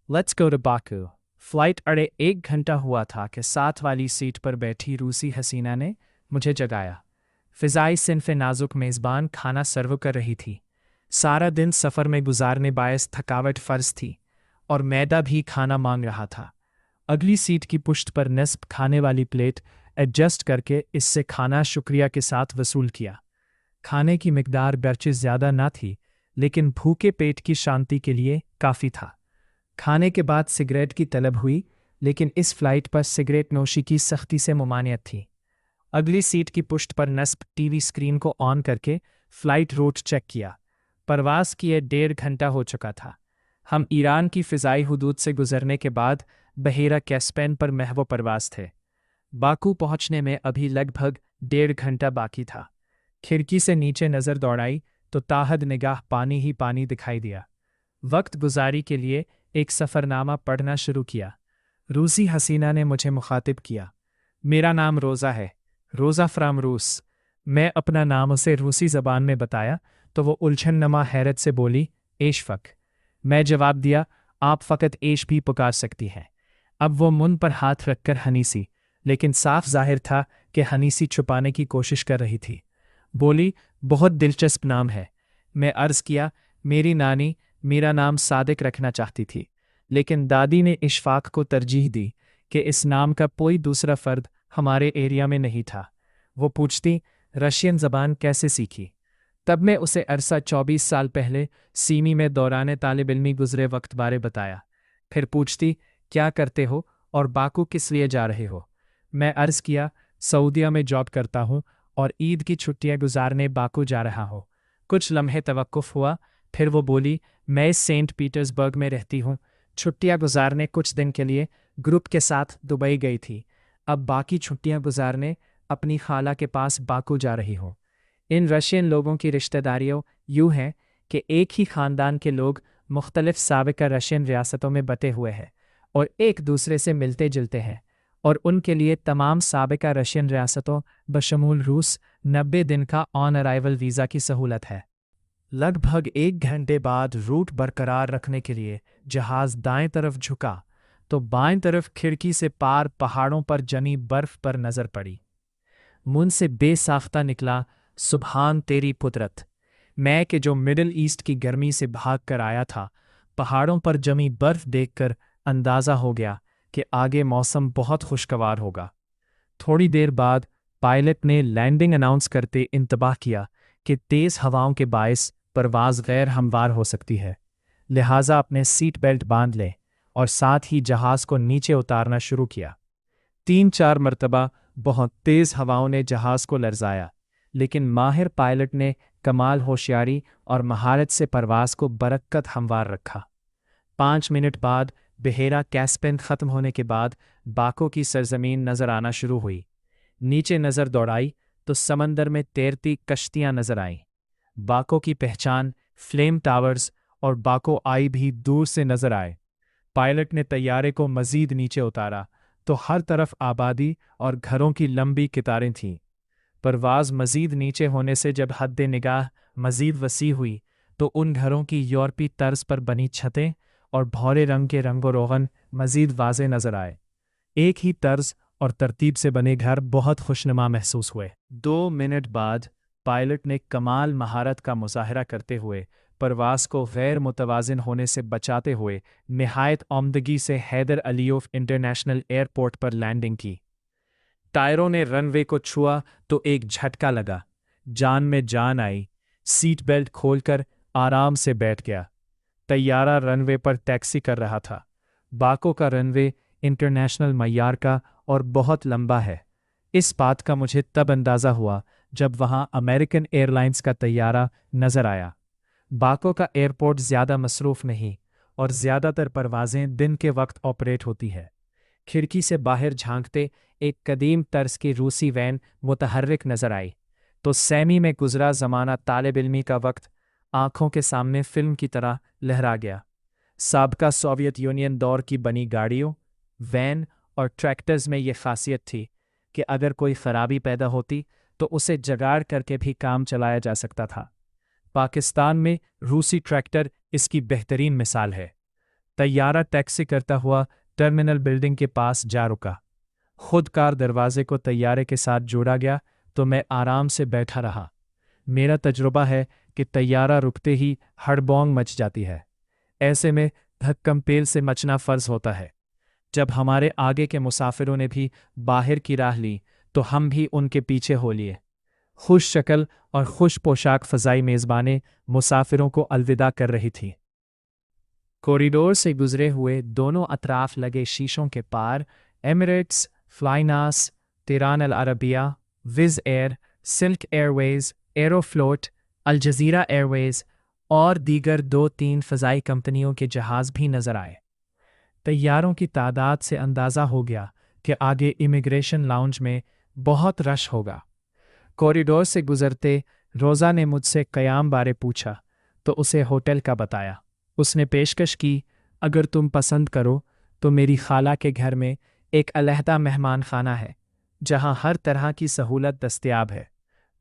Let's go to Baku. Flight अड़े 1 घंटा हुआ था कि साथ वाली सीट पर बैठी रूसी हसीना ने मुझे जगाया। फ़िज़ाई सिन्फ़ नाजुक मेज़बान खाना सर्व कर रही थी। सारा दिन सफ़र में गुजारने बायस थकावट फ़र्ज थी और मैदा भी खाना मांग रहा था। अगली सीट की पुश्त पर नस्ब खाने वाली प्लेट एडजस्ट करके इससे खाना शुक्रिया के साथ वसूल किया। खाने की मिकदार बेरचे ज़्यादा ना थी, लेकिन भूखे पेट की शांति के लिए काफ़ी था। खाने के बाद सिगरेट की तलब हुई, लेकिन इस फ्लाइट पर सिगरेट नोशी की सख्ती से ममानियत थी। अगली सीट की पुश्त पर नस्ब टीवी स्क्रीन को ऑन करके फ्लाइट रूट चेक किया। परवास किए 1.5 घंटा हो चुका था। हम ईरान की फ़िज़ाई हुदूद से गुजरने के बाद बहेरा कैस्पेन पर महव परवास थे। बाकू पहुंचने में अभी लगभग 1.5 घंटा बाकी था। खिड़की से नीचे नज़र दौड़ाई तो ताहद निगाह पानी ही पानी दिखाई दिया। वक्त गुजारी के लिए एक सफ़रनामा पढ़ना शुरू किया। रूसी हसीना ने मुझे मुखातिब किया। मेरा नाम रोज़ा है, रोज़ा फ्राम रूस। मैं अपना नाम उसे रूसी ज़बान में बताया तो वो उलझन-नमा हैरत से बोली, एशफ़क। मैं जवाब दिया, आप फ़कत एश भी पुकार सकती हैं। अब वो मुंह पर हाथ रखकर हनीसी, लेकिन साफ जाहिर था कि हनीसी छुपाने की कोशिश कर रही थी। बोली, बहुत दिलचस्प नाम है। मैं अर्ज़ किया, मेरी नानी मेरा नाम सादिक रखना चाहती थी, लेकिन दादी ने इशफाक को तरजीह दी कि इस नाम का कोई दूसरा फ़र्द हमारे एरिया में नहीं था। वो पूछती, रशियन ज़बान कैसे सीखी? तब मैं उसे अरसा 24 साल पहले सीमी में दौरान तालिब इल्मी गुज़रे वक्त बारे बताया। फिर पूछती, क्या करते हो और बाकू किस लिए जा रहे हो? मैं अर्ज़ किया, सऊदिया में जॉब करता हूँ और ईद की छुट्टियां गुजारने बाकू जा रहा हूँ। कुछ लम्हे तवक्कुफ़ हुआ, फिर वो बोली, मैं सेंट पीटर्सबर्ग में रहती हूँ। छुट्टियां गुजारने कुछ दिन के लिए ग्रुप के साथ दुबई गई थी। अब बाकी छुट्टियां गुजारने अपनी खाला के पास बाकू जा रही हूँ। इन रशियन लोगों की रिश्तेदारियों यूँ हैं कि एक ही ख़ानदान के लोग मुख्तलिफ साबिका रशियन रियासतों में बटे हुए हैं और एक दूसरे से मिलते जुलते हैं, और उनके लिए तमाम साबिका रशियन रियासतों बशमूल रूस 90 दिन का ऑन अराइवल वीज़ा की सहूलत है। लगभग 1 घंटे बाद रूट बरकरार रखने के लिए जहाज़ दाएं तरफ झुका तो बाएं तरफ खिड़की से पार पहाड़ों पर जमी बर्फ पर नज़र पड़ी। मुंह से बेसाख्ता निकला, सुबहान तेरी कुदरत। मैं कि जो मिडिल ईस्ट की गर्मी से भाग कर आया था, पहाड़ों पर जमी बर्फ देखकर अंदाज़ा हो गया कि आगे मौसम बहुत खुशगवार होगा। थोड़ी देर बाद पायलट ने लैंडिंग अनाउंस करते इंतबाह किया कि तेज़ हवाओं के बायस परवाज़ गैर हमवार हो सकती है, लिहाजा अपने सीट बेल्ट बांध लें, और साथ ही जहाज़ को नीचे उतारना शुरू किया। 3-4 मरतबा बहुत तेज़ हवाओं ने जहाज़ को लरज़ाया, लेकिन माहिर पायलट ने कमाल होशियारी और महारत से परवाज़ को बरक्कत हमवार रखा। 5 मिनट बाद बहेरा कैस्पेन ख़त्म होने के बाद बाको की सरजमीन नज़र आना शुरू हुई। नीचे नज़र दौड़ाई तो समंदर में तैरती कश्तियाँ नज़र आईं। बाको की पहचान फ्लेम टावर्स और बाको आई भी दूर से नज़र आए। पायलट ने तैयारे को मज़ीद नीचे उतारा तो हर तरफ आबादी और घरों की लंबी कतारें थीं। परवाज़ मज़ीद नीचे होने से जब हद्दे निगाह मज़ीद वसी हुई तो उन घरों की यूरोपी तर्ज पर बनी छतें और भौरे रंग के रंगो रोगन मज़ीद वाज़े नज़र आए। एक ही तर्ज और तरतीब से बने घर बहुत खुशनुमा महसूस हुए। 2 मिनट बाद पायलट ने कमाल महारत का मुजाहरा करते हुए परवाज़ को गैर मुतवाज़िन होने से बचाते हुए निहायत आमदगी से हैदर अलीयोफ इंटरनेशनल एयरपोर्ट पर लैंडिंग की। टायरों ने रनवे को छुआ तो एक झटका लगा, जान में जान आई। सीट बेल्ट खोलकर आराम से बैठ गया। तैयारा रनवे पर टैक्सी कर रहा था। बाको का रनवे इंटरनेशनल मय्यार का और बहुत लंबा है। इस बात का मुझे तब अंदाज़ा हुआ जब वहाँ अमेरिकन एयरलाइंस का तैयारा नज़र आया। बाको का एयरपोर्ट ज़्यादा मसरूफ़ नहीं और ज़्यादातर परवाज़ें दिन के वक्त ऑपरेट होती है। खिड़की से बाहर झांकते एक कदीम तर्ज की रूसी वैन मुतहर्रिक नज़र आई तो सैमी में गुजरा ज़माना तालिब इल्मी का वक्त आँखों के सामने फिल्म की तरह लहरा गया। साबका सोवियत यूनियन दौर की बनी गाड़ियों, वैन और ट्रैक्टर्स में ये खासियत थी कि अगर कोई खराबी पैदा होती तो उसे जगाड़ करके भी काम चलाया जा सकता था। पाकिस्तान में रूसी ट्रैक्टर इसकी बेहतरीन मिसाल है। तैयारा टैक्सी करता हुआ टर्मिनल बिल्डिंग के पास जा रुका। खुद कार दरवाजे को तैयारे के साथ जोड़ा गया तो मैं आराम से बैठा रहा। मेरा तजुर्बा है कि तैयारा रुकते ही हड़बौंग मच जाती है। ऐसे में धक्कम-पेल से मचना फ़र्ज होता है। जब हमारे आगे के मुसाफिरों ने भी बाहर की राह ली तो हम भी उनके पीछे हो लिए। खुश शक्ल और खुश पोशाक फ़ज़ाई मेज़बानें मुसाफिरों को अलविदा कर रही थीं। कॉरिडोर से गुजरे हुए दोनों अतराफ लगे शीशों के पार एमिरेट्स, फ्लाइनास, तिरान अल अरबिया, Wizz Air, Silk Airways, Aeroflot, Al Jazeera Airways और दीगर 2-3 फ़ज़ाई कंपनियों के जहाज़ भी नज़र आए। तैयारों की तादाद से अंदाज़ा हो गया कि आगे इमिग्रेशन लाउंज में बहुत रश होगा। कॉरिडोर से गुजरते रोज़ा ने मुझसे क़याम बारे पूछा तो उसे होटल का बताया। उसने पेशकश की, अगर तुम पसंद करो तो मेरी खाला के घर में एक अलहदा मेहमान खाना है जहां हर तरह की सहूलत दस्तयाब है।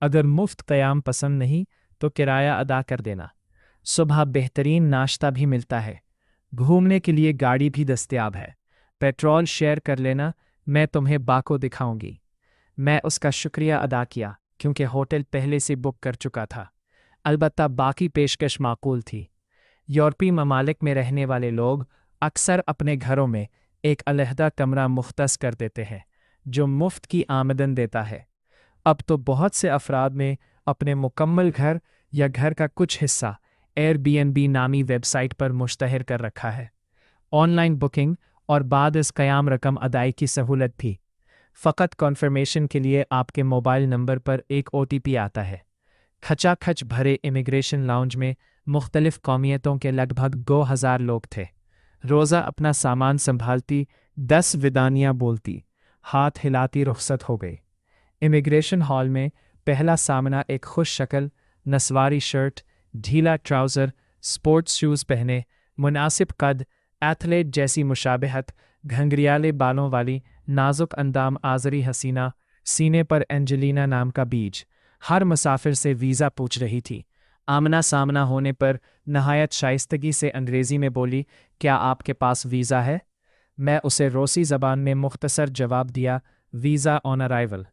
अगर मुफ्त क़याम पसंद नहीं तो किराया अदा कर देना। सुबह बेहतरीन नाश्ता भी मिलता है। घूमने के लिए गाड़ी भी दस्तयाब है। पेट्रोल शेयर कर लेना, मैं तुम्हें बाको दिखाऊंगी। मैं उसका शुक्रिया अदा किया क्योंकि होटल पहले से बुक कर चुका था। अलबत्ता बाकी पेशकश माकूल थी। यूरोपीय ममालिक में रहने वाले लोग अक्सर अपने घरों में एक अलहदा कमरा मुख्तस कर देते हैं जो मुफ्त की आमदन देता है। अब तो बहुत से अफराद ने अपने मुकम्मल घर या घर का कुछ हिस्सा एयरबीएनबी नामी वेबसाइट पर मुश्तहर कर रखा है। ऑनलाइन बुकिंग और बाद इस क़याम रकम अदाई की सहूलत भी। फ़कत कॉन्फर्मेशन के लिए आपके मोबाइल नंबर पर एक OTP आता है। खचाखच भरे इमिग्रेशन लाउंज में मुख्तलिफ कौमियतों के लगभग 2000 लोग थे। रोज़ा अपना सामान संभालती 10 विदानियाँ बोलती, हाथ हिलाती रुखसत हो गई। इमिग्रेशन हॉल में पहला सामना एक खुश शक्ल, नस्वारी शर्ट, ढीला ट्राउज़र, स्पोर्ट्स शूज़ पहने, मुनासिब कद, एथलीट जैसी मुशाबहत, घंघरियाले बालों वाली नाजुक अंदाम आज़री हसीना, सीने पर एंजेलिना नाम का बीज, हर मुसाफिर से वीज़ा पूछ रही थी। आमना सामना होने पर नहायत शाइस्तगी से अंग्रेज़ी में बोली, क्या आपके पास वीज़ा है? मैं उसे रूसी ज़बान में मुख्तसर जवाब दिया, वीज़ा ऑन अराइवल।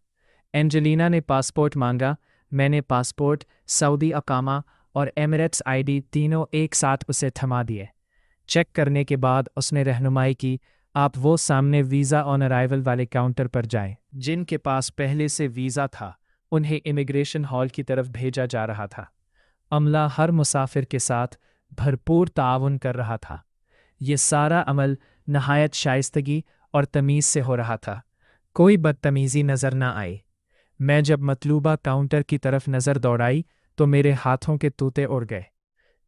एंजेलिना ने पासपोर्ट मांगा। मैंने पासपोर्ट, सऊदी अकामा और एमिरेट्स ID तीनों एक साथ उसे थमा दिए। चेक करने के बाद उसने रहनुमाई की, आप वो सामने वीज़ा ऑन अराइवल वाले काउंटर पर जाएं। जिनके पास पहले से वीज़ा था उन्हें इमिग्रेशन हॉल की तरफ भेजा जा रहा था। अमला हर मुसाफिर के साथ भरपूर ताउन कर रहा था। ये सारा अमल नहायत शाइस्तगी और तमीज़ से हो रहा था। कोई बदतमीज़ी नज़र न आई। मैं जब मतलूबा काउंटर की तरफ नज़र दौड़ाई तो मेरे हाथों के तूते उड़ गए।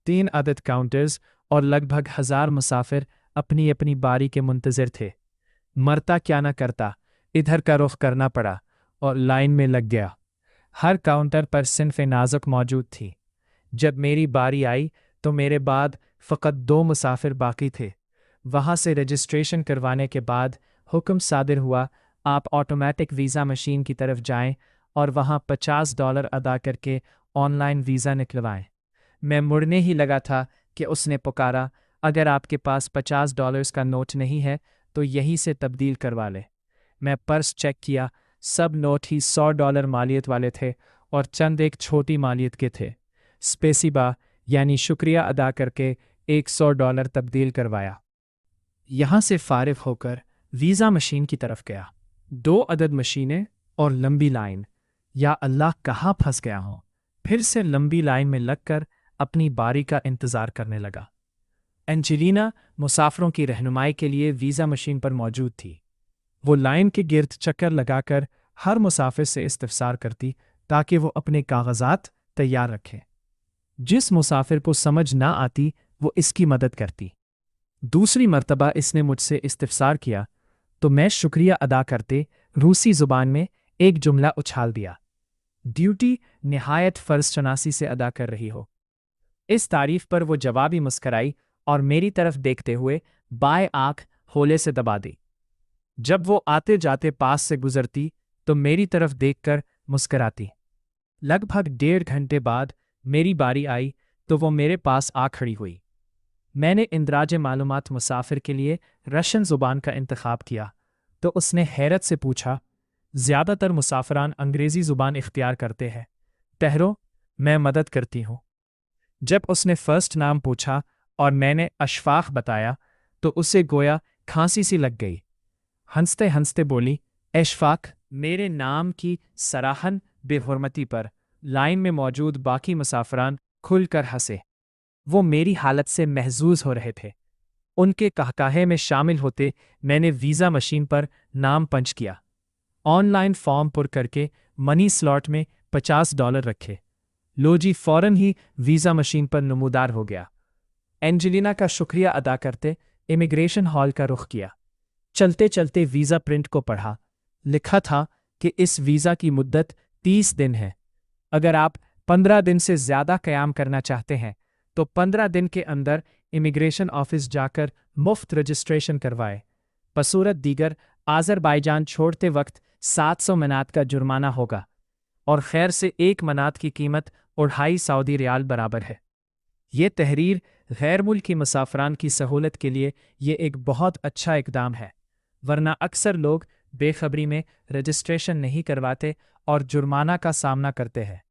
3 अदद काउंटर्स और लगभग 1000 मुसाफिर अपनी अपनी बारी के मुंतज़िर थे। मरता क्या न करता, इधर का रुख करना पड़ा और लाइन में लग गया। हर काउंटर पर सिन्फ़े नाजुक मौजूद थी। जब मेरी बारी आई तो मेरे बाद फ़कत 2 मुसाफिर बाकी थे। वहाँ से रजिस्ट्रेशन करवाने के बाद हुक्म सादिर हुआ, आप ऑटोमेटिक वीज़ा मशीन की तरफ जाएं और वहाँ $50 अदा करके ऑनलाइन वीज़ा निकलवाएं। मैं मुड़ने ही लगा था कि उसने पुकारा, अगर आपके पास $50 का नोट नहीं है तो यहीं से तब्दील करवा लें। मैं पर्स चेक किया, सब नोट ही $100 मालियत वाले थे और चंद एक छोटी मालियत के थे। स्पेसिबा यानी शुक्रिया अदा करके $100 तब्दील करवाया। यहाँ से फारिग होकर वीज़ा मशीन की तरफ गया। 2 अदद मशीनें और लंबी लाइन। या अल्लाह, कहाँ फंस गया हूँ। फिर से लंबी लाइन में लगकर अपनी बारी का इंतज़ार करने लगा। एंजेलिना मुसाफिरों की रहनुमाई के लिए वीज़ा मशीन पर मौजूद थी। वो लाइन के गिर्द चक्कर लगाकर हर मुसाफिर से इस्तफसार करती ताकि वो अपने कागजात तैयार रखे। जिस मुसाफिर को समझ ना आती वो इसकी मदद करती। दूसरी मर्तबा इसने मुझसे इस्तफसार किया तो मैं शुक्रिया अदा करते रूसी ज़ुबान में एक जुमला उछाल दिया, ड्यूटी निहायत फ़र्ज़शनासी से अदा कर रही हो। इस तारीफ पर वो जवाबी मुस्कराई और मेरी तरफ देखते हुए बाएं आंख होले से दबा दी। जब वो आते जाते पास से गुजरती तो मेरी तरफ देखकर मुस्कराती। लगभग 1.5 घंटे बाद मेरी बारी आई तो वो मेरे पास आ खड़ी हुई। मैंने इंदराज मालूमात मुसाफिर के लिए रशियन ज़ुबान का इंतखाब किया तो उसने हैरत से पूछा, ज़्यादातर मुसाफिरान अंग्रेज़ी ज़ुबान इख्तियार करते हैं। ठहरो, मैं मदद करती हूँ। जब उसने फ़र्स्ट नाम पूछा और मैंने अशफाक बताया तो उसे गोया खांसी सी लग गई। हंसते हंसते बोली, अशफाक। मेरे नाम की सराहन बेहुरमती पर लाइन में मौजूद बाकी मुसाफिरान खुलकर हंसे। वो मेरी हालत से महजूज हो रहे थे। उनके कहकाहे में शामिल होते मैंने वीज़ा मशीन पर नाम पंच किया। ऑनलाइन फॉर्म पुर करके मनी स्लॉट में $50 रखे। लो जी, फौरन ही वीज़ा मशीन पर नमूदार हो गया। एंजेलिना का शुक्रिया अदा करते इमिग्रेशन हॉल का रुख किया। चलते चलते वीज़ा प्रिंट को पढ़ा। लिखा था कि इस वीज़ा की मुद्दत 30 दिन है। अगर आप 15 दिन से ज़्यादा क़याम करना चाहते हैं तो 15 दिन के अंदर इमिग्रेशन ऑफिस जाकर मुफ्त रजिस्ट्रेशन करवाए। बसूरत दीगर आज़रबाईजान छोड़ते वक्त 700 मनात का जुर्माना होगा और खैर से 1 मनात की कीमत 2.5 सऊदी रियाल बराबर है। ये तहरीर गैर मुल्की मुसाफरान की सहूलत के लिए ये एक बहुत अच्छा इकदाम है, वरना अक्सर लोग बेखबरी में रजिस्ट्रेशन नहीं करवाते और जुर्माना का सामना करते हैं।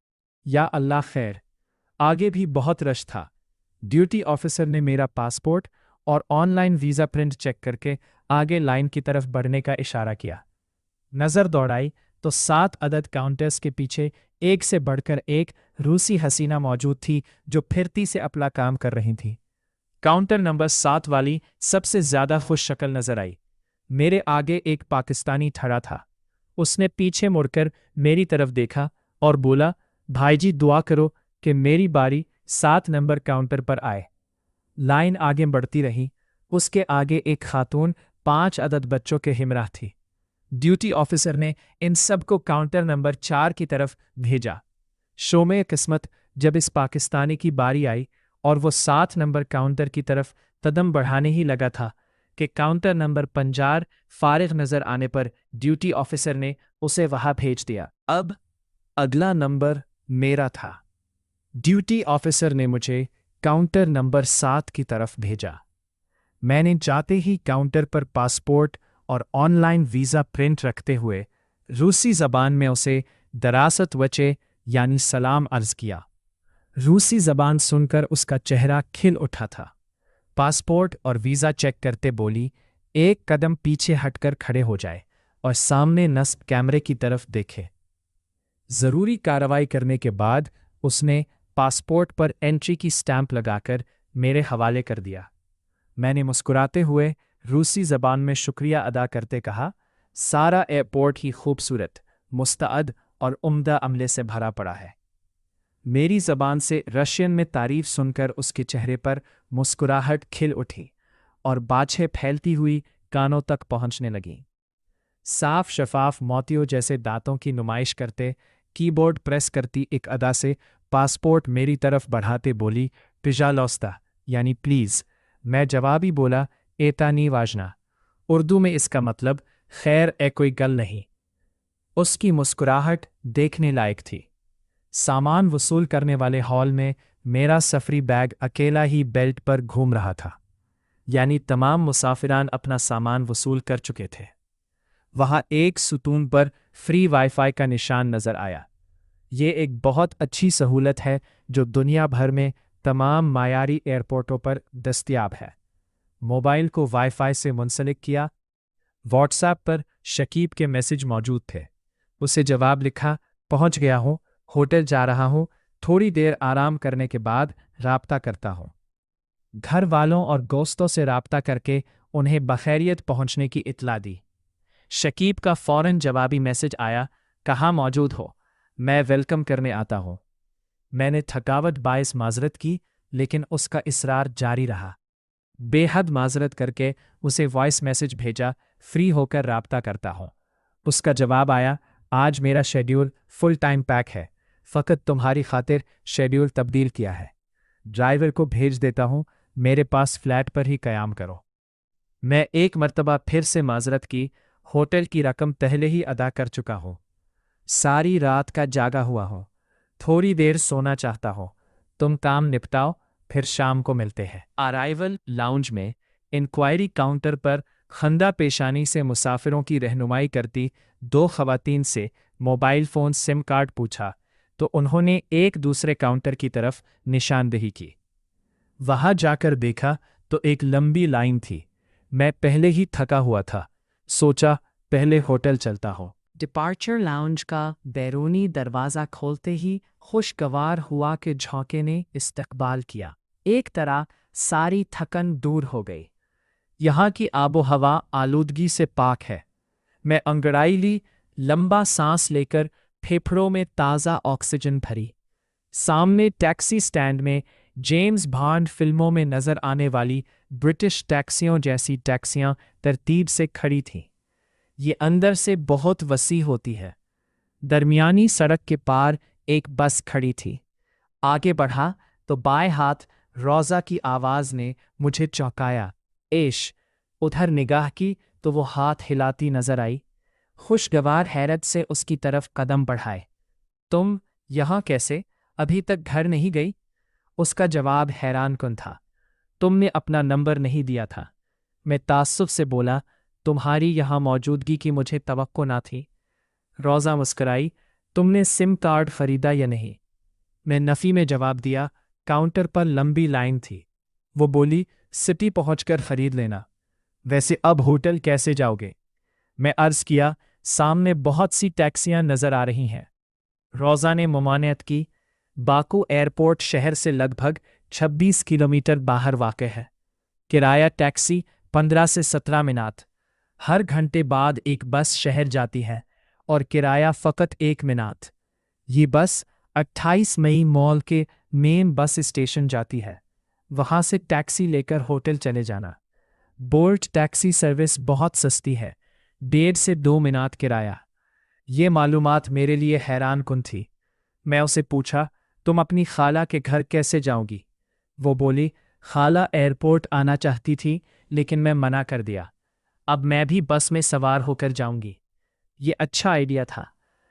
या अल्लाह खैर। आगे भी बहुत रश था। ड्यूटी ऑफिसर ने मेरा पासपोर्ट और ऑनलाइन वीज़ा प्रिंट चेक करके आगे लाइन की तरफ बढ़ने का इशारा किया। नज़र दौड़ाई तो 7 अदद काउंटर्स के पीछे एक से बढ़कर एक रूसी हसीना मौजूद थी जो फिरती से अपना काम कर रही थी। काउंटर नंबर 7 वाली सबसे ज़्यादा खुश शक्ल नजर आई। मेरे आगे एक पाकिस्तानी खड़ा था। उसने पीछे मुड़कर मेरी तरफ देखा और बोला, भाईजी दुआ करो कि मेरी बारी 7 नंबर काउंटर पर आए। लाइन आगे बढ़ती रही। उसके आगे एक खातून 5 अदद बच्चों के हिमराह थी। ड्यूटी ऑफिसर ने इन सबको काउंटर नंबर 4 की तरफ भेजा। शोमे किस्मत जब इस पाकिस्तानी की बारी आई और वो 7 नंबर काउंटर की तरफ कदम बढ़ाने ही लगा था कि काउंटर नंबर 50 फारिग नजर आने पर ड्यूटी ऑफिसर ने उसे वहां भेज दिया। अब अगला नंबर मेरा था। ड्यूटी ऑफिसर ने मुझे काउंटर नंबर 7 की तरफ भेजा। मैंने जाते ही काउंटर पर पासपोर्ट और ऑनलाइन वीज़ा प्रिंट रखते हुए रूसी ज़बान में उसे दरासत वचे यानी सलाम अर्ज़ किया। रूसी ज़बान सुनकर उसका चेहरा खिल उठा था। पासपोर्ट और वीज़ा चेक करते बोली, एक कदम पीछे हटकर खड़े हो जाए और सामने नस्ब कैमरे की तरफ देखे। ज़रूरी कार्रवाई करने के बाद उसने पासपोर्ट पर एंट्री की स्टैंप लगाकर मेरे हवाले कर दिया। मैंने मुस्कुराते हुए रूसी ज़बान में शुक्रिया अदा करते कहा, सारा एयरपोर्ट ही खूबसूरत, मुस्तअद और उम्दा अमले से भरा पड़ा है। मेरी ज़बान से रशियन में तारीफ सुनकर उसके चेहरे पर मुस्कुराहट खिल उठी और बाछें फैलती हुई कानों तक पहुंचने लगीं। साफ शफाफ मोतियों जैसे दांतों की नुमाइश करते, कीबोर्ड प्रेस करती एक अदा से पासपोर्ट मेरी तरफ बढ़ाते बोली, पिजालोस्ता यानी प्लीज़। मैं जवाबी बोला, एता नी वाजना। उर्दू में इसका मतलब खैर ए कोई गल नहीं। उसकी मुस्कुराहट देखने लायक थी। सामान वसूल करने वाले हॉल में मेरा सफरी बैग अकेला ही बेल्ट पर घूम रहा था, यानी तमाम मुसाफिरान अपना सामान वसूल कर चुके थे। वहाँ एक सुतून पर फ्री वाईफाई का निशान नज़र आया। ये एक बहुत अच्छी सहूलत है जो दुनिया भर में तमाम मायारी एयरपोर्टों पर दस्तयाब है। मोबाइल को वाईफाई से मुंसलिक किया। व्हाट्सएप पर शकीब के मैसेज मौजूद थे। उसे जवाब लिखा, पहुंच गया हूँ, होटल जा रहा हूँ, थोड़ी देर आराम करने के बाद राब्ता करता हूँ। घर वालों और दोस्तों से राब्ता करके उन्हें बखैरियत पहुंचने की इत्तला दी। शकीब का फौरन जवाबी मैसेज आया, कहाँ मौजूद हो, मैं वेलकम करने आता हूँ। मैंने थकावट बायस माजरत की, लेकिन उसका इसरार जारी रहा। बेहद माजरत करके उसे वॉइस मैसेज भेजा, फ्री होकर राब्ता करता हूँ। उसका जवाब आया, आज मेरा शेड्यूल फुल टाइम पैक है, फ़कत तुम्हारी खातिर शेड्यूल तब्दील किया है। ड्राइवर को भेज देता हूँ, मेरे पास फ्लैट पर ही क़याम करो। मैं एक मर्तबा फिर से माजरत की, होटल की रकम पहले ही अदा कर चुका हूँ। सारी रात का जागा हुआ हूँ, थोड़ी देर सोना चाहता हूँ। तुम काम निपटाओ, फिर शाम को मिलते हैं। अराइवल लाउंज में इंक्वायरी काउंटर पर खंदा पेशानी से मुसाफिरों की रहनुमाई करती दो खवातीन से मोबाइल फ़ोन सिम कार्ड पूछा तो उन्होंने एक दूसरे काउंटर की तरफ निशानदेही की। वहां जाकर देखा तो एक लंबी लाइन थी। मैं पहले ही थका हुआ था, सोचा पहले होटल चलता हूँ। डिपार्चर लाउंज का बैरूनी दरवाज़ा खोलते ही खुशगवार हुआ के झोंके ने इस्तकबाल किया। एक तरह सारी थकन दूर हो गई। यहाँ की आबो हवा आलूदगी से पाक है। मैं अंगड़ाई ली, लंबा सांस लेकर फेफड़ों में ताज़ा ऑक्सीजन भरी। सामने टैक्सी स्टैंड में जेम्स बॉन्ड फिल्मों में नज़र आने वाली ब्रिटिश टैक्सियों जैसी टैक्सियां तरतीब से खड़ी थीं। ये अंदर से बहुत वसी होती है। दरमियानी सड़क के पार एक बस खड़ी थी। आगे बढ़ा तो बाएं हाथ रोज़ा की आवाज़ ने मुझे चौंकाया। एश, उधर निगाह की तो वो हाथ हिलाती नजर आई। खुशगवार हैरत से उसकी तरफ कदम बढ़ाए। तुम यहाँ कैसे? अभी तक घर नहीं गई? उसका जवाब हैरान कुन था। तुमने अपना नंबर नहीं दिया था। मैं ताज्जुब से बोला, तुम्हारी यहाँ मौजूदगी की मुझे तवक्को ना थी। रोज़ा मुस्कराई, तुमने सिम कार्ड खरीदा या नहीं? मैं नफ़ी में जवाब दिया। काउंटर पर लंबी लाइन थी। वो बोली, सिटी पहुंचकर खरीद लेना। वैसे अब होटल कैसे जाओगे? मैं अर्ज़ किया, सामने बहुत सी टैक्सियां नज़र आ रही हैं। रोज़ा ने मुमानियत की। बाकू एयरपोर्ट शहर से लगभग 26 किलोमीटर बाहर वाक़ है। किराया टैक्सी 15 से 17 मिनट। हर घंटे बाद एक बस शहर जाती है और किराया फ़कत 1 मिनट। ये बस 28 मई मॉल के मेन बस स्टेशन जाती है। वहाँ से टैक्सी लेकर होटल चले जाना। बोल्ट टैक्सी सर्विस बहुत सस्ती है, 1.5 से 2 मिनट किराया। ये मालूमात मेरे लिए हैरान कुन थी। मैं उसे पूछा, तुम अपनी खाला के घर कैसे जाओगी? वो बोली, खाला एयरपोर्ट आना चाहती थी लेकिन मैं मना कर दिया। अब मैं भी बस में सवार होकर जाऊंगी। ये अच्छा आइडिया था,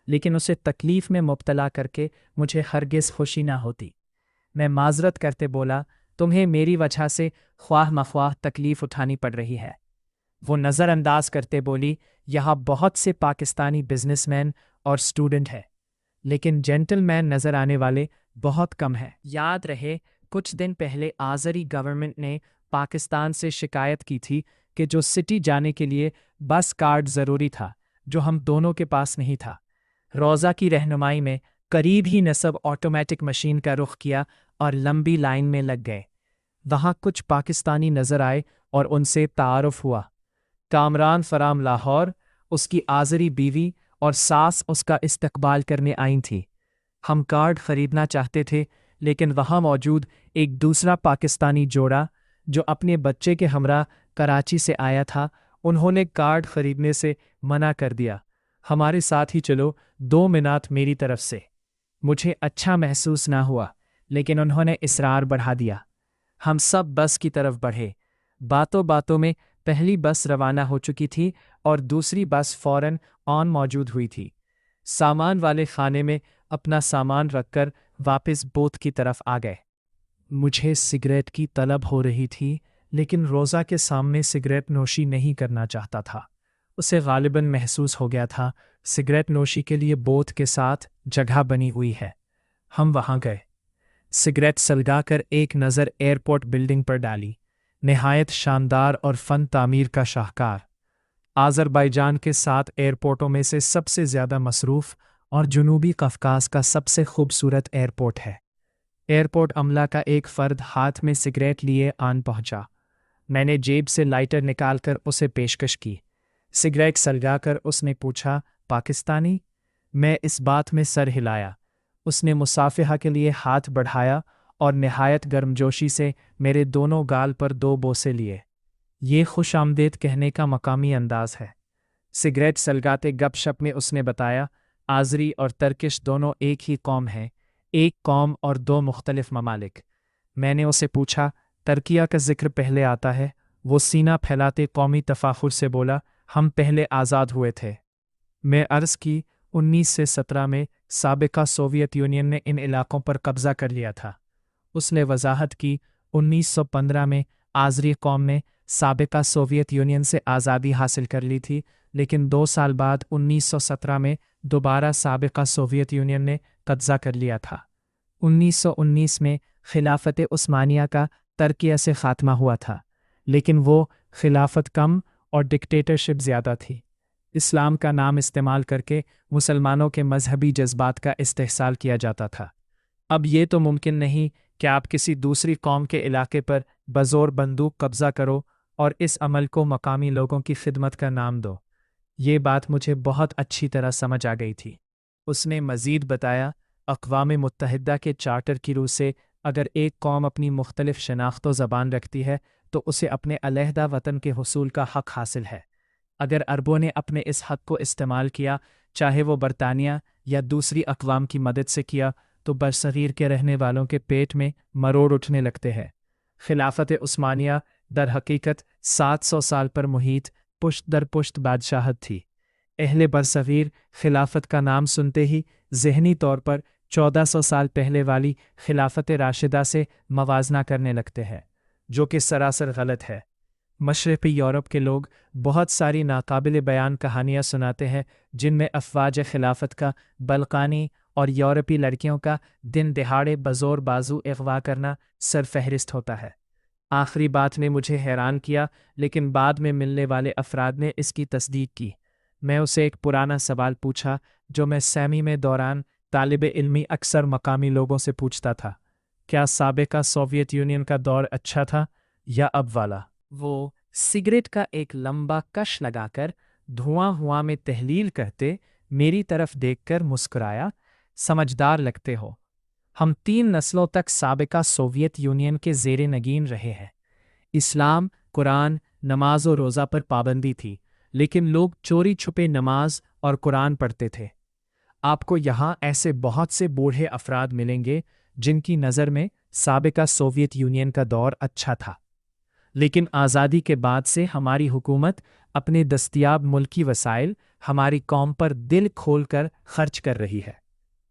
लेकिन उसे तकलीफ़ में मुब्तला करके मुझे हरगिज़ खुशी ना होती। मैं माजरत करते बोला, तुम्हें मेरी वजह से ख्वाह मख्वाह तकलीफ़ उठानी पड़ रही है। वो नज़रअंदाज करते बोली, यहाँ बहुत से पाकिस्तानी बिजनेसमैन और स्टूडेंट हैं, लेकिन जेंटलमैन नज़र आने वाले बहुत कम हैं। याद रहे, कुछ दिन पहले आज़री गवर्नमेंट ने पाकिस्तान से शिकायत की थी कि जो सिटी जाने के लिए बस कार्ड ज़रूरी था, जो हम दोनों के पास नहीं था। रोज़ा की रहनुमाई में करीब ही ने सब ऑटोमेटिक मशीन का रुख किया और लंबी लाइन में लग गए। वहाँ कुछ पाकिस्तानी नज़र आए और उनसे तारुफ हुआ। कामरान फराम लाहौर, उसकी आज़री बीवी और सास उसका इस्तकबाल करने आई थी। हम कार्ड ख़रीदना चाहते थे, लेकिन वहाँ मौजूद एक दूसरा पाकिस्तानी जोड़ा जो अपने बच्चे के हमरा कराची से आया था, उन्होंने कार्ड ख़रीदने से मना कर दिया। हमारे साथ ही चलो, 2 मिनट मेरी तरफ से। मुझे अच्छा महसूस ना हुआ, लेकिन उन्होंने इसरार बढ़ा दिया। हम सब बस की तरफ बढ़े। बातों बातों में पहली बस रवाना हो चुकी थी और दूसरी बस फौरन ऑन मौजूद हुई थी। सामान वाले खाने में अपना सामान रखकर वापस बोट की तरफ आ गए। मुझे सिगरेट की तलब हो रही थी, लेकिन रोज़ा के सामने सिगरेट नोशी नहीं करना चाहता था। उसे गालिबन महसूस हो गया था सिगरेट नोशी के लिए बोट के साथ जगह बनी हुई है। हम वहाँ गए। सिगरेट सलगाकर एक नज़र एयरपोर्ट बिल्डिंग पर डाली। निहायत शानदार और फ़न तामीर का शाहकार। आज़रबाईजान के 7 एयरपोर्टों में से सबसे ज़्यादा मसरूफ़ और जनूबी कफ़कास का सबसे खूबसूरत एयरपोर्ट है। एयरपोर्ट अमला का एक फ़र्द हाथ में सिगरेट लिए आन पहुंचा। मैंने जेब से लाइटर निकालकर उसे पेशकश की। सिगरेट सलगाकर उसने पूछा, पाकिस्तानी? मैं इस बात में सर हिलाया। उसने मुसाफिहा के लिए हाथ बढ़ाया और निहायत गर्मजोशी से मेरे दोनों गाल पर 2 बोसे लिए। ये खुश आमदेद कहने का मकामी अंदाज है। सिगरेट सलगाते गपशप में उसने बताया, आज़री और तर्किश दोनों एक ही कौम हैं, एक कौम और 2 मुख्तलिफ ममालिक। मैंने उसे पूछा, तर्किया का जिक्र पहले आता है? वो सीना फैलाते कौमी तफाखुर से बोला, हम पहले आज़ाद हुए थे। मैं अर्ज़ की, 19 से 17 में साबिका सोवियत यूनियन ने इन इलाकों पर कब्ज़ा कर लिया था। उसने वजाहत की 1915 में आज़री कौम ने साबिका सोवियत यूनियन से आज़ादी हासिल कर ली थी, लेकिन 2 साल बाद 1917 में दोबारा साबिका सोवियत यूनियन ने कब्ज़ा कर लिया था। 1919 में खिलाफत उस्मानिया का तुर्किया से ख़ात्मा हुआ था, लेकिन वो खिलाफत कम और डिक्टेटरशिप ज़्यादा थी। इस्लाम का नाम इस्तेमाल करके मुसलमानों के मजहबी जज्बात का इस्तेहसाल किया जाता था। अब ये तो मुमकिन नहीं कि आप किसी दूसरी कौम के इलाके पर बज़ोर बंदूक कब्ज़ा करो और इस अमल को मकामी लोगों की खिदमत का नाम दो। ये बात मुझे बहुत अच्छी तरह समझ आ गई थी। उसने मज़ीद बताया, अक़वाम मुत्तहिदा के चार्टर की रूह से अगर एक कौम अपनी मुख्तलिफ शनाख्त व ज़बान रखती है तो उसे अपने अलहदा वतन के हुसूल का हक़ हासिल है। अगर अरबों ने अपने इस हक़ को इस्तेमाल किया, चाहे वो बरतानिया या दूसरी अक़वाम की मदद से किया, तो बरसग़ीर के रहने वालों के पेट में मरोड़ उठने लगते हैं। खिलाफत उस्मानिया दर हकीकत 700 साल पर मुहीत पुश्त दर पुश्त बादशाहत थी। अहले बरसग़ीर खिलाफत का नाम सुनते ही ज़हनी तौर पर 1400 साल पहले वाली खिलाफत राशिदा से मवाजना करने लगते हैं, जो कि सरासर गलत है। मशरक़ी यूरोप के लोग बहुत सारी नाकाबिल बयान कहानियाँ सुनाते हैं, जिनमें अफ़वाज खिलाफत का बल्कानी और यूरोपी लड़कियों का दिन दिहाड़े बज़ोर बाजू अगवा करना सरफहरिस्त होता है। आखिरी बात ने मुझे हैरान किया, लेकिन बाद में मिलने वाले अफराद ने इसकी तस्दीक की। मैं उसे एक पुराना सवाल पूछा जो मैं सैमी में दौरान तालिब इल्मी अक्सर मकामी लोगों से पूछता था। क्या साबिका सोवियत यूनियन का दौर अच्छा था या अब वाला? वो सिगरेट का एक लंबा कश लगाकर धुआं में तहलील करते मेरी तरफ देखकर मुस्कुराया, समझदार लगते हो। हम 3 नस्लों तक साबिका सोवियत यूनियन के ज़ेरे नगीन रहे हैं। इस्लाम, कुरान, नमाज और रोज़ा पर पाबंदी थी, लेकिन लोग चोरी छुपे नमाज और कुरान पढ़ते थे। आपको यहाँ ऐसे बहुत से बूढ़े अफराद मिलेंगे जिनकी नज़र में साबिका सोवियत यूनियन का दौर अच्छा था, लेकिन आज़ादी के बाद से हमारी हुकूमत अपने दस्तयाब मुल्की वसाइल हमारी कौम पर दिल खोल कर खर्च कर रही है।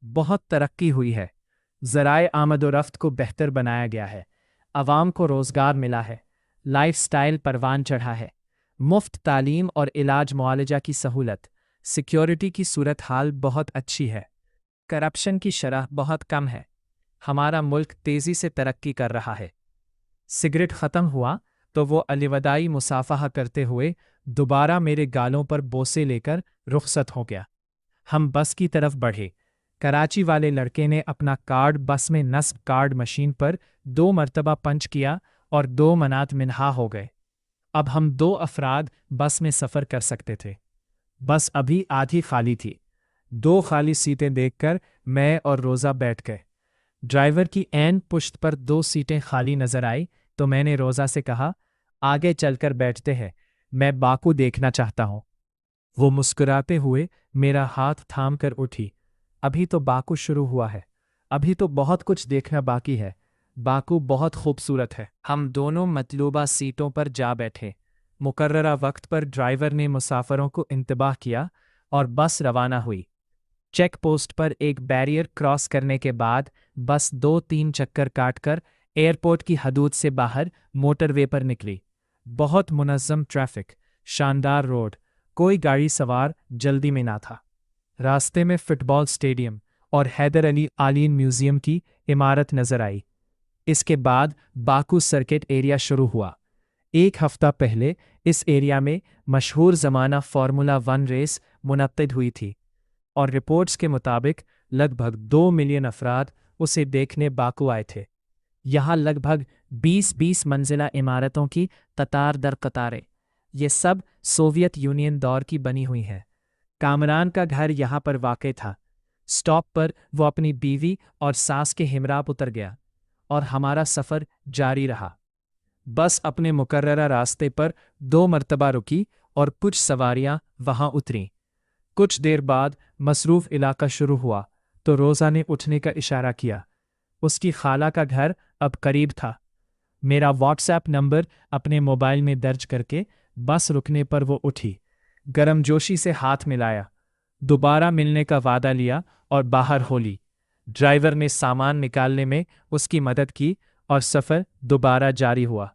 बहुत तरक्की हुई है, ज़राए आमद व रफ्त को बेहतर बनाया गया है, अवाम को रोज़गार मिला है, लाइफ स्टाइल परवान चढ़ा है, मुफ्त तालीम और इलाज मुआलजा की सहूलत, सिक्योरिटी की सूरत हाल बहुत अच्छी है, करप्शन की शरह बहुत कम है, हमारा मुल्क तेज़ी से तरक्की कर रहा है। सिगरेट ख़त्म हुआ तो वो अलविदाई मुसाफहा करते हुए दोबारा मेरे गालों पर बोसे लेकर रुखसत हो गया। हम बस की तरफ बढ़े। कराची वाले लड़के ने अपना कार्ड बस में नस्ब कार्ड मशीन पर 2 मरतबा पंच किया और 2 मनात मिन्हा हो गए। अब हम 2 अफराद बस में सफ़र कर सकते थे। बस अभी आधी खाली थी। 2 खाली सीटें देखकर मैं और रोज़ा बैठ गए। ड्राइवर की ऐन पुश्त पर 2 सीटें खाली नजर आई तो मैंने रोज़ा से कहा, आगे चलकर बैठते हैं, मैं बाकू देखना चाहता हूँ। वो मुस्कुराते हुए मेरा हाथ थाम कर उठी। अभी तो बाकू शुरू हुआ है, अभी तो बहुत कुछ देखना बाकी है। बाकू बहुत खूबसूरत है। हम दोनों मतलूबा सीटों पर जा बैठे। मुकर्ररा वक्त पर ड्राइवर ने मुसाफरों को इंतबाह किया और बस रवाना हुई। चेक पोस्ट पर एक बैरियर क्रॉस करने के बाद बस 2-3 चक्कर काटकर एयरपोर्ट की हदूद से बाहर मोटरवे पर निकली। बहुत मुनज़्ज़म ट्रैफिक, शानदार रोड, कोई गाड़ी सवार जल्दी में ना था। रास्ते में फुटबॉल स्टेडियम और हैदर अली आलीन म्यूज़ियम की इमारत नज़र आई। इसके बाद बाकू सर्किट एरिया शुरू हुआ। 1 हफ्ता पहले इस एरिया में मशहूर ज़माना फार्मूला 1 रेस मुनक्किद हुई थी और रिपोर्ट्स के मुताबिक लगभग 2 मिलियन अफराद उसे देखने बाकू आए थे। यहाँ लगभग 20-20 मंजिला इमारतों की कतार दर कतारें, ये सब सोवियत यूनियन दौर की बनी हुई हैं। कामरान का घर यहाँ पर वाक़ई था। स्टॉप पर वो अपनी बीवी और सास के हिमराब उतर गया और हमारा सफ़र जारी रहा। बस अपने मुकर्ररा रास्ते पर 2 मरतबा रुकी और कुछ सवारियाँ वहाँ उतरीं। कुछ देर बाद मसरूफ़ इलाका शुरू हुआ तो रोज़ा ने उठने का इशारा किया। उसकी खाला का घर अब करीब था। मेरा व्हाट्सएप नंबर अपने मोबाइल में दर्ज करके बस रुकने पर वो उठी, गर्मजोशी से हाथ मिलाया, दोबारा मिलने का वादा लिया और बाहर हो ली। ड्राइवर ने सामान निकालने में उसकी मदद की और सफ़र दोबारा जारी हुआ।